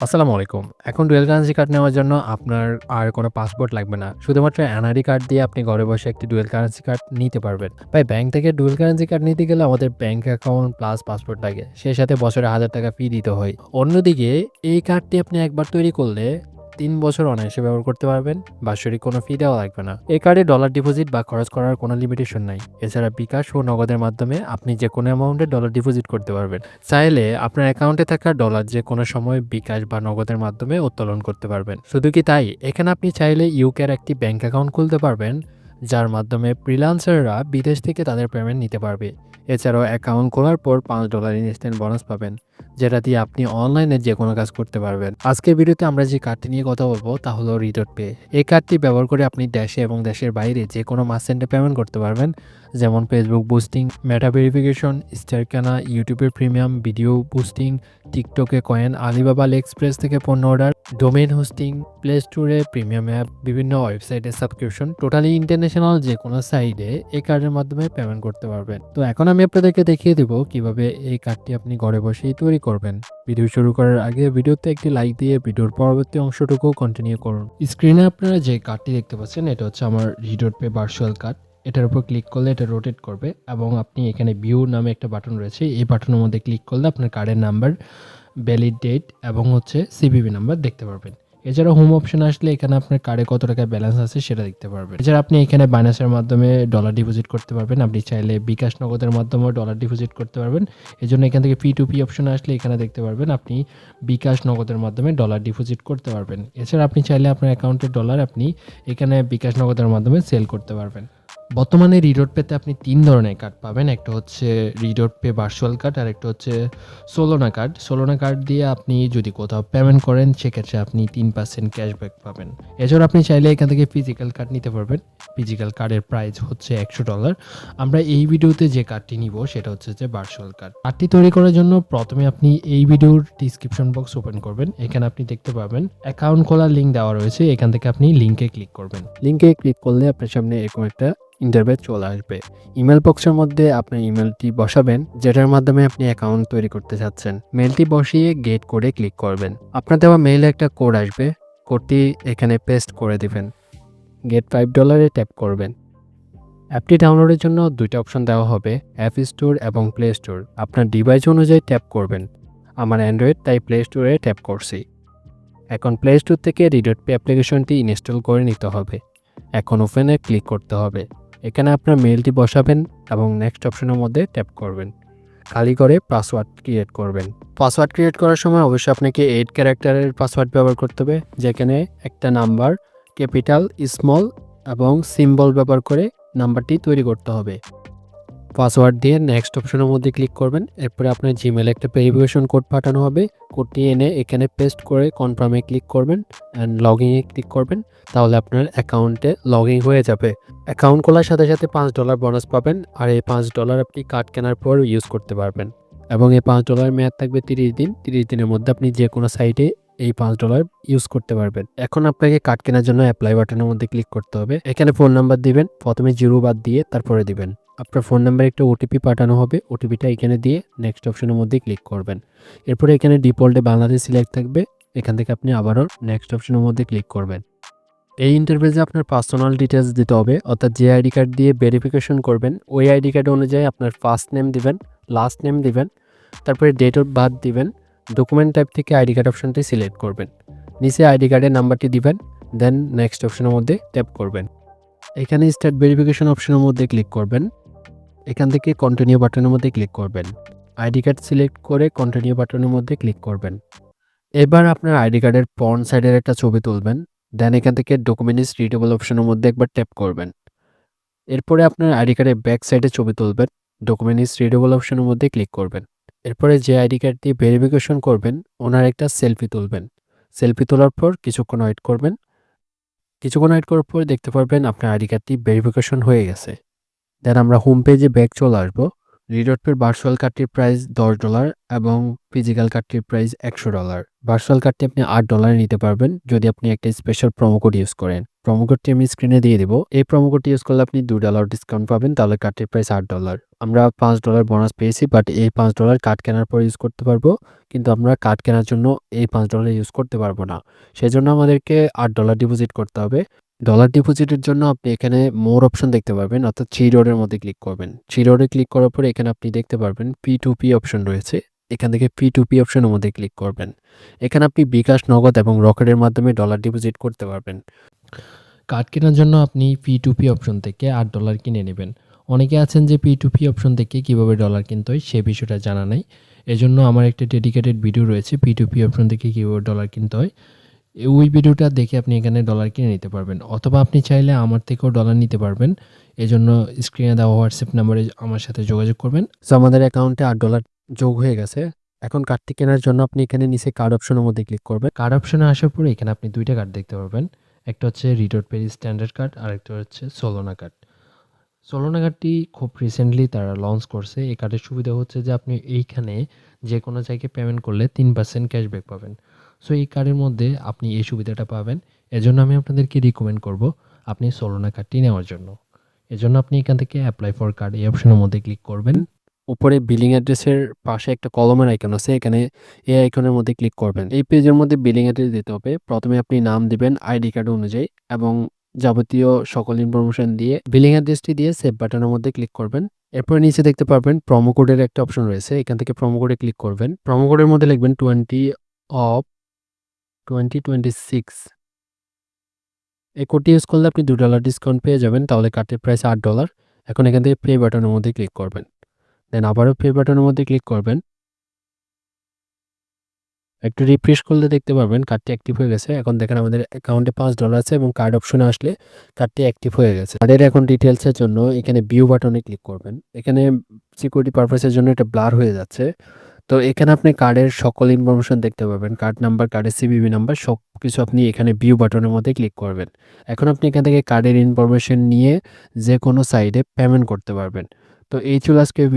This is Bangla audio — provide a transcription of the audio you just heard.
আসসালামু আলাইকুম। এখন ডুয়াল কারেন্সি কার্ড নেওয়ার জন্য আপনার আর কোনো পাসপোর্ট লাগবে না। শুধুমাত্র এনআইডি কার্ড দিয়ে আপনি ঘরে বসে একটি ডুয়াল কারেন্সি কার্ড নিতে পারবেন। ভাই ব্যাংক থেকে ডুয়াল কারেন্সি কার্ড নিতে গেলে আমাদের ব্যাংক অ্যাকাউন্ট প্লাস পাসপোর্ট লাগে। সেই সাথে বছরে ৳১,০০০ ফি দিতে হয়। অন্যদিকে এই কার্ডটি আপনি একবার তৈরি করলে ৩ বছর অনায়াসে ব্যবহার করতে পারবেন। বাৎসরিক কোনো ফি দেওয়া লাগবে না। এই কার্ডে ডলার ডিপোজিট বা খরচ করার কোনো লিমিটেশন নাই। এছাড়া বিকাশ ও নগদের মাধ্যমে আপনি যেকোনো অ্যামাউন্টে ডলার ডিপোজিট করতে পারবেন। চাইলে আপনার অ্যাকাউন্টে থাকা ডলার যেকোনো সময় বিকাশ বা নগদের মাধ্যমে উত্তোলন করতে পারবেন। শুধু কি তাই, এখানে আপনি চাইলে ইউকের একটি ব্যাংক অ্যাকাউন্ট খুলতে পারবেন, যার মাধ্যমে ফ্রিল্যান্সাররা বিদেশ থেকে তাদের পেমেন্ট নিতে পারবে। এছাড়াও অ্যাকাউন্ট খোলার পর $৫ ইনস্ট্যান্ট বোনাস পাবেন, যেটা দিয়ে আপনি অনলাইনে যেকোনো কাজ করতে পারবেন। আজকের ভিডিওতে আমরা যে কার্ডটি নিয়ে কথা বলবো তা হলো রিডট পে। এই কার্ডটি ব্যবহার করে আপনি দেশে এবং দেশের বাইরে যে কোনো মার্চেন্টে পেমেন্ট করতে পারবেন, যেমন ফেসবুক বুস্টিং, মেটা ভেরিফিকেশন, স্টার কেনা, ইউটিউবের প্রিমিয়াম ভিডিও বুস্টিং, টিকটকে কয়েন, আলিবাবা এক্সপ্রেস থেকে পণ্য অর্ডার, ডোমেইন হোস্টিং, প্লে স্টোরে প্রিমিয়াম অ্যাপ, বিভিন্ন ওয়েবসাইটে সাবস্ক্রিপশন, টোটালি ইন্টারন্যাশনাল যে কোনো সাইটে এই কার্ডের মাধ্যমে পেমেন্ট করতে পারবেন। তো এখন আমি আপনাদেরকে দেখিয়ে দেবো কিভাবে এই কার্ডটি আপনি ঘরে বসেই তৈরি করবেন। ভিডিও শুরু করার আগে ভিডিওতে একটি লাইক দিয়ে ভিডিওর পরবর্তী অংশটুকু কন্টিনিউ করুন। স্ক্রিনে আপনারা যে কার্ডটি দেখতে পাচ্ছেন এটা হচ্ছে আমার রিডট পে ভার্চুয়াল কার্ড। এটার উপর ক্লিক করলে এটা রোটেট করবে এবং আপনি এখানে ভিউ নামে একটা বাটন রয়েছে, এই বাটনের মধ্যে ক্লিক করলে আপনার কার্ডের নাম্বার, ভ্যালিড ডেট এবং সিভিভি নাম্বার দেখতে পারবেন। এছাড়া হোম অপশন আসলে এখানে আপনার কার্ডে কত টাকা ব্যালেন্স আছে সেটা দেখতে পারবেন। এছাড়া আপনি এখানে বাইন্যান্সের মাধ্যমে ডলার ডিপোজিট করতে পারবেন। আপনি চাইলে বিকাশ নগদের মাধ্যমেও ডলার ডিপোজিট করতে পারবেন। এজন্য এখান থেকে P2P অপশন আসলে এখানে দেখতে পারবেন আপনি বিকাশ নগদের মাধ্যমে ডলার ডিপোজিট করতে পারবেন। এছাড়া আপনি চাইলে আপনার অ্যাকাউন্টের ডলার আপনি এখানে বিকাশ নগদের মাধ্যমে সেল করতে পারবেন। বর্তমানে রিডট পেতে আপনি ৩ ধরনের কার্ড পাবেন। একটা হচ্ছে রিডট পে ভার্চুয়াল কার্ড, আর একটা হচ্ছে সোলোনা কার্ড। সোলোনা কার্ড দিয়ে আপনি যদি কোথাও পেমেন্ট করেন সেক্ষেত্রে আপনি ৩% ক্যাশব্যাক পাবেন। এছাড়া আপনি চাইলে এখান থেকে ফিজিক্যাল কার্ড নিতে পারবেন। ফিজিক্যাল কার্ডের প্রাইস হচ্ছে $১০০। আমরা এই ভিডিওতে যে কার্ডটি নিব সেটা হচ্ছে যে ভার্চুয়াল কার্ড। কার্ডটি তৈরি করার জন্য প্রথমে আপনি এই ভিডিওর ডিসক্রিপশন বক্স ওপেন করবেন। এখানে আপনি দেখতে পাবেন অ্যাকাউন্ট খোলার লিঙ্ক দেওয়া রয়েছে। এখান থেকে আপনি লিঙ্কে ক্লিক করবেন। লিঙ্কে ক্লিক করলে আপনার সামনে এরকম একটা ইন্টারফেস চলে আসবে। ইমেল বক্সের মধ্যে আপনার ইমেলটি বসাবেন, যেটার মাধ্যমে আপনি অ্যাকাউন্ট তৈরি করতে চাচ্ছেন। মেলটি বসিয়ে গেট কোডে ক্লিক করবেন। আপনার দেওয়া মেইলে একটা কোড আসবে, কোডটি এখানে পেস্ট করে দিবেন। গেট $5 ট্যাপ করবেন। অ্যাপটি ডাউনলোডের জন্য দুইটা অপশন দেওয়া হবে, অ্যাপ স্টোর এবং প্লে স্টোর। আপনার ডিভাইস অনুযায়ী ট্যাপ করবেন। আমার অ্যান্ড্রয়েড, তাই প্লে স্টোরে ট্যাপ করছি। এখন প্লে স্টোর থেকে রিডট পে অ্যাপ্লিকেশনটি ইনস্টল করে নিতে হবে। এখন ওপেনে ক্লিক করতে হবে। এখানে আপনার মেইলটি বসাবেন এবং নেক্সট অপশনের মধ্যে ট্যাপ করবেন। খালি করে পাসওয়ার্ড ক্রিয়েট করবেন। পাসওয়ার্ড ক্রিয়েট করার সময় অবশ্যই আপনাকে 8 ক্যারেক্টারের পাসওয়ার্ড ব্যবহার করতে হবে, যেখানে একটা নাম্বার, ক্যাপিটাল, স্মল এবং সিম্বল ব্যবহার করে নাম্বারটি তৈরি করতে হবে। পাসওয়ার্ড দিয়ে নেক্সট অপশনের মধ্যে ক্লিক করবেন। এরপরে আপনার জিমেলে একটা ভেরিফিকেশন কোড পাঠানো হবে। কোডটি এনে এখানে পেস্ট করে কনফার্মে ক্লিক করবেন অ্যান্ড লগইনে ক্লিক করবেন। তাহলে আপনার অ্যাকাউন্টে লগ ইন হয়ে যাবে। অ্যাকাউন্ট খোলার সাথে সাথে $5 বোনাস পাবেন, আর এই $5 আপনি কার্ড কেনার পর ইউজ করতে পারবেন এবং এই $5 মেয়াদ থাকবে 30 দিন। 30 দিনের মধ্যে আপনি যে কোনো সাইটে এই $5 ইউজ করতে পারবেন। এখন আপনাকে কার্ড কেনার জন্য অ্যাপ্লাই বাটনের মধ্যে ক্লিক করতে হবে। এখানে ফোন নাম্বার দিবেন, প্রথমে 0 বাদ দিয়ে তারপরে দিবেন। আপনার ফোন নাম্বারে একটা ওটিপি পাঠানো হবে, ওটিপিটা এখানে দিয়ে নেক্সট অপশনের মধ্যে ক্লিক করবেন। এরপরে এখানে ডিফল্টে বাংলাদেশ সিলেক্ট থাকবে, এখান থেকে আপনি আবারও নেক্সট অপশনের মধ্যে ক্লিক করবেন। এই ইন্টারফেসে আপনার পার্সোনাল ডিটেলস দিতে হবে, অর্থাৎ যে আইডি কার্ড দিয়ে ভেরিফিকেশন করবেন ওই আইডি কার্ড অনুযায়ী আপনার ফার্স্ট নেম দিবেন, লাস্ট নেম দিবেন, তারপরে ডেট অফ বার্থ দিবেন। ডকুমেন্ট টাইপ থেকে আইডি কার্ড অপশনটি সিলেক্ট করবেন। নিচে আইডি কার্ডের নাম্বারটি দিবেন, দেন নেক্সট অপশনের মধ্যে ট্যাপ করবেন। এখানে স্টার্ট ভেরিফিকেশন অপশনের মধ্যে ক্লিক করবেন। এখান থেকে কন্টিনিউ বাটনের মধ্যে ক্লিক করবেন। আইডি কার্ড সিলেক্ট করে কন্টিনিউ বাটনের মধ্যে ক্লিক করবেন। এবার আপনার আইডি কার্ডের ফ্রন্ট সাইডের একটা ছবি তুলবেন, দেন এখান থেকে ডকুমেন্ট ইজ রিডেবল অপশনের মধ্যে একবার ট্যাপ করবেন। এরপরে আপনার আইডি কার্ডের ব্যাক সাইডে ছবি তুলবেন, ডকুমেন্ট ইজ রিডেবল অপশনের মধ্যে ক্লিক করবেন। এরপরে যে আইডি কার্ড দিয়ে ভেরিফিকেশন করবেন ওনার একটা সেলফি তুলবেন। সেলফি তোলার পর কিছুক্ষণ ওয়েট করবেন। কিছুক্ষণ ওয়েট করার পর দেখতে পারবেন আপনার আইডি কার্ডটি ভেরিফিকেশন হয়ে গেছে। দেন আমরা হোম পেজে ব্যাক চলে আসবো। রিডট পের ভার্চুয়াল কার্ডটির প্রাইস $10 এবং ফিজিক্যাল কার্ডটির প্রাইস $100। ভার্চুয়াল কার্ডটি আপনি $8 নিতে পারবেন যদি আপনি একটা স্পেশাল প্রোমো কোড ইউজ করেন। প্রোমো কোডটি আমি স্ক্রিনে দিয়ে দিব। এই প্রোমো কোডটি ইউজ করলে আপনি $2 ডিসকাউন্ট পাবেন। তাহলে কার্ডটির প্রাইস $8। আমরা $5 বোনাস পেয়েছি, বাট এই $5 কার্ড কেনার পর ইউজ করতে পারবো। কিন্তু আমরা কার্ড কেনার জন্য এই $5 ইউজ করতে পারবো না। সেজন্য আমাদেরকে $8 ডিপোজিট করতে হবে। ডলার ডিপোজিটের জন্য আপনি এখানে মোর অপশন দেখতে পারবেন, অর্থাৎ 3 ডটের মধ্যে ক্লিক করবেন। 3 ডটে ক্লিক করার পরে এখানে আপনি দেখতে পারবেন P2P অপশন রয়েছে। এখান থেকে P2P অপশনের মধ্যে ক্লিক করবেন। এখানে আপনি বিকাশ, নগদ এবং রকেটের মাধ্যমে ডলার ডিপোজিট করতে পারবেন। কার্ড কেনার জন্য আপনি P2P অপশন থেকে $8 কিনে নেবেন। অনেকে আছেন যে P2P অপশন থেকে কিভাবে ডলার কিনতে হয় সে বিষয়টা জানা নাই। এজন্য আমার একটা ডেডিকেটেড ভিডিও রয়েছে P2P অপশন থেকে কিভাবে ডলার কিনতে হয়। ওই ভিডিওটা দেখে আপনি এখানে ডলার কিনে নিতে পারবেন, অথবা আপনি চাইলে আমার থেকেও ডলার নিতে পারবেন। এজন্য স্ক্রিনে দেওয়া হোয়াটসঅ্যাপ নাম্বারে আমার সাথে যোগাযোগ করবেন। সো আমাদের অ্যাকাউন্টে $8 যোগ হয়ে গেছে। এখন কার্ডটি কেনার জন্য আপনি এখানে নিচে কার্ড অপশনের মধ্যে ক্লিক করবেন। কার্ড অপশনে আসার পরে এখানে আপনি 2টা কার্ড দেখতে পারবেন। একটা হচ্ছে রিডট পেরি স্ট্যান্ডার্ড কার্ড, আর একটা হচ্ছে সোলোনা কার্ড। সোলোনা কার্ডটি খুব রিসেন্টলি তারা লঞ্চ করছে। এই কার্ডের সুবিধা হচ্ছে যে আপনি এইখানে যে কোনো জায়গায় পেমেন্ট করলে 3% ক্যাশব্যাক পাবেন। সো এই কার্ডের মধ্যে আপনি এই সুবিধাটা পাবেন। এজন্য আমি আপনাদেরকে রিকমেন্ড করব আপনি সোলোনা কার্ডটি নেওয়ার জন্য। এজন্য আপনি এখান থেকে অ্যাপ্লাই ফর কার্ড এই অপশনের মধ্যে ক্লিক করবেন। উপরে বিলিং অ্যাড্রেসের পাশে একটা কলমের আইকন আছে, এখানে এই আইকনের মধ্যে ক্লিক করবেন। এই পেজের মধ্যে বিলিং অ্যাড্রেস দিতে হবে। প্রথমে আপনি নাম দিবেন আইডি কার্ড অনুযায়ী এবং যাবতীয় সকল ইনফরমেশন দিয়ে বিলিং অ্যাড্রেসটি দিয়ে সেভ বাটনের মধ্যে ক্লিক করবেন। এরপরে নিচে দেখতে পারবেন প্রোমো কোডের একটা অপশন রয়েছে। এখান থেকে প্রোমো কোডে ক্লিক করবেন। প্রোমো কোডের মধ্যে লিখবেন 20 অফ 2026। এই কোডটি ইউজ করলে আপনি $2 ডিসকাউন্ট পেয়ে যাবেন। তাহলে কার্ডটির প্রাইস $8। এখন এখান থেকে পে বাটনের মধ্যে ক্লিক করবেন। দেন আবারও পে বাটনের মধ্যে ক্লিক করবেন। একটু রিফ্রেশ করলে দেখতে পারবেন কার্ডটি অ্যাক্টিভ হয়ে গেছে। এখন দেখেন আমাদের অ্যাকাউন্টে $5 আছে এবং কার্ড অপশনে আসলে কার্ডটি অ্যাক্টিভ হয়ে গেছে। কার্ডের এখন ডিটেলসের জন্য এখানে ভিউ বাটনে ক্লিক করবেন। এখানে সিকিউরিটি পারপাসের জন্য এটা ব্লার হয়ে যাচ্ছে। তো এখানে আপনি কার্ডের সকল ইনফরমেশন দেখতে পাবেন। কার্ড নাম্বার, কার্ডের সিভিভি নাম্বার সবকিছু আপনি এখানে ভিউ বাটনের মধ্যে ক্লিক করবেন। এখন আপনি এখান থেকে কার্ডের ইনফরমেশন নিয়ে যে কোনো সাইডে পেমেন্ট করতে পারবেন। তো এই ছিল আজকের